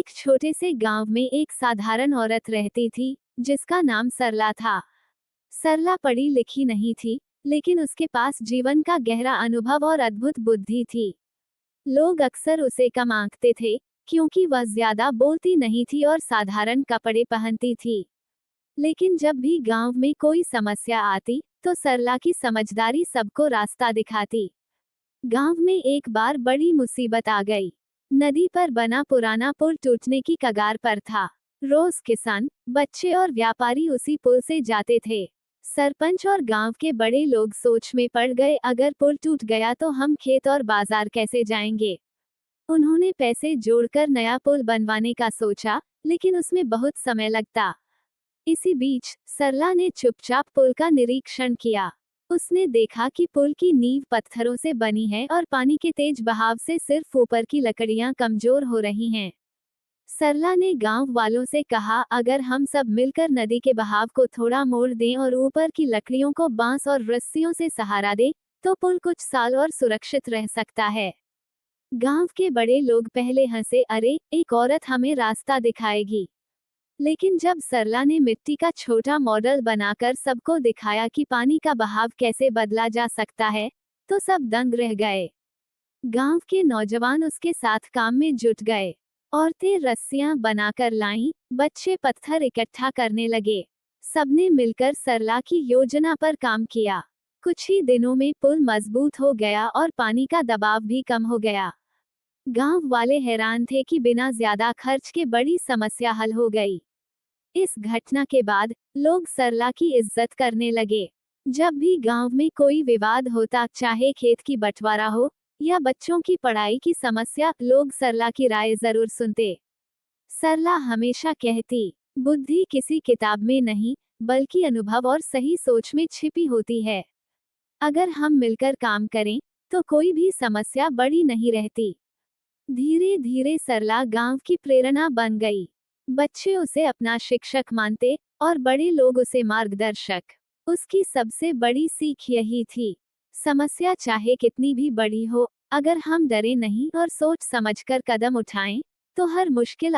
एक छोटे से गांव में एक साधारण औरत रहती थी, जिसका नाम सरला था। सरला पढ़ी लिखी नहीं थी, लेकिन उसके पास जीवन का गहरा अनुभव और अद्भुत बुद्धि थी। लोग अक्सर उसे कम आंकते थे, क्योंकि वह ज्यादा बोलती नहीं थी और साधारण कपड़े पहनती थी। लेकिन जब भी गांव में कोई समस्या आती, तो सरला की समझदारी सबको रास्ता दिखाती। गांव में एक बार बड़ी मुसीबत आ गई। नदी पर बना पुराना पुल टूटने की कगार पर था। रोज किसान, बच्चे और व्यापारी उसी पुल से जाते थे। सरपंच और गांव के बड़े लोग सोच में पड़ गए, अगर पुल टूट गया तो हम खेत और बाजार कैसे जाएंगे। उन्होंने पैसे जोड़कर नया पुल बनवाने का सोचा, लेकिन उसमें बहुत समय लगता। इसी बीच सरला ने चुपचाप पुल का निरीक्षण किया। उसने देखा कि पुल की नींव पत्थरों से बनी है और पानी के तेज बहाव से सिर्फ ऊपर की लकड़ियां कमजोर हो रही हैं। सरला ने गांव वालों से कहा, अगर हम सब मिलकर नदी के बहाव को थोड़ा मोड़ दें और ऊपर की लकड़ियों को बांस और रस्सियों से सहारा दें, तो पुल कुछ साल और सुरक्षित रह सकता है। गांव के बड़े लोग पहले हंसे, अरे, एक औरत हमें रास्ता दिखाएगी। लेकिन जब सरला ने मिट्टी का छोटा मॉडल बनाकर सबको दिखाया कि पानी का बहाव कैसे बदला जा सकता है, तो सब दंग रह गए। गांव के नौजवान उसके साथ काम में जुट गए। औरतें रस्सियां बनाकर लाईं, बच्चे पत्थर इकट्ठा करने लगे। सबने मिलकर सरला की योजना पर काम किया। कुछ ही दिनों में पुल मजबूत हो गया और पानी का दबाव भी कम हो गया। गांव वाले हैरान थे कि बिना ज्यादा खर्च के बड़ी समस्या हल हो गई। इस घटना के बाद लोग सरला की इज्जत करने लगे। जब भी गांव में कोई विवाद होता, चाहे खेत की बंटवारा हो या बच्चों की पढ़ाई की समस्या, लोग सरला की राय जरूर सुनते। सरला हमेशा कहती, बुद्धि किसी किताब में नहीं, बल्कि अनुभव और सही सोच में छिपी होती है। अगर हम मिलकर काम करें, तो कोई भी समस्या बड़ी नहीं रहती। धीरे धीरे सरला गांव की प्रेरणा बन गई। बच्चे उसे अपना शिक्षक मानते और बड़े लोग उसे मार्गदर्शक। उसकी सबसे बड़ी सीख यही थी, समस्या चाहे कितनी भी बड़ी हो, अगर हम डरे नहीं और सोच समझकर कदम उठाएं, तो हर मुश्किल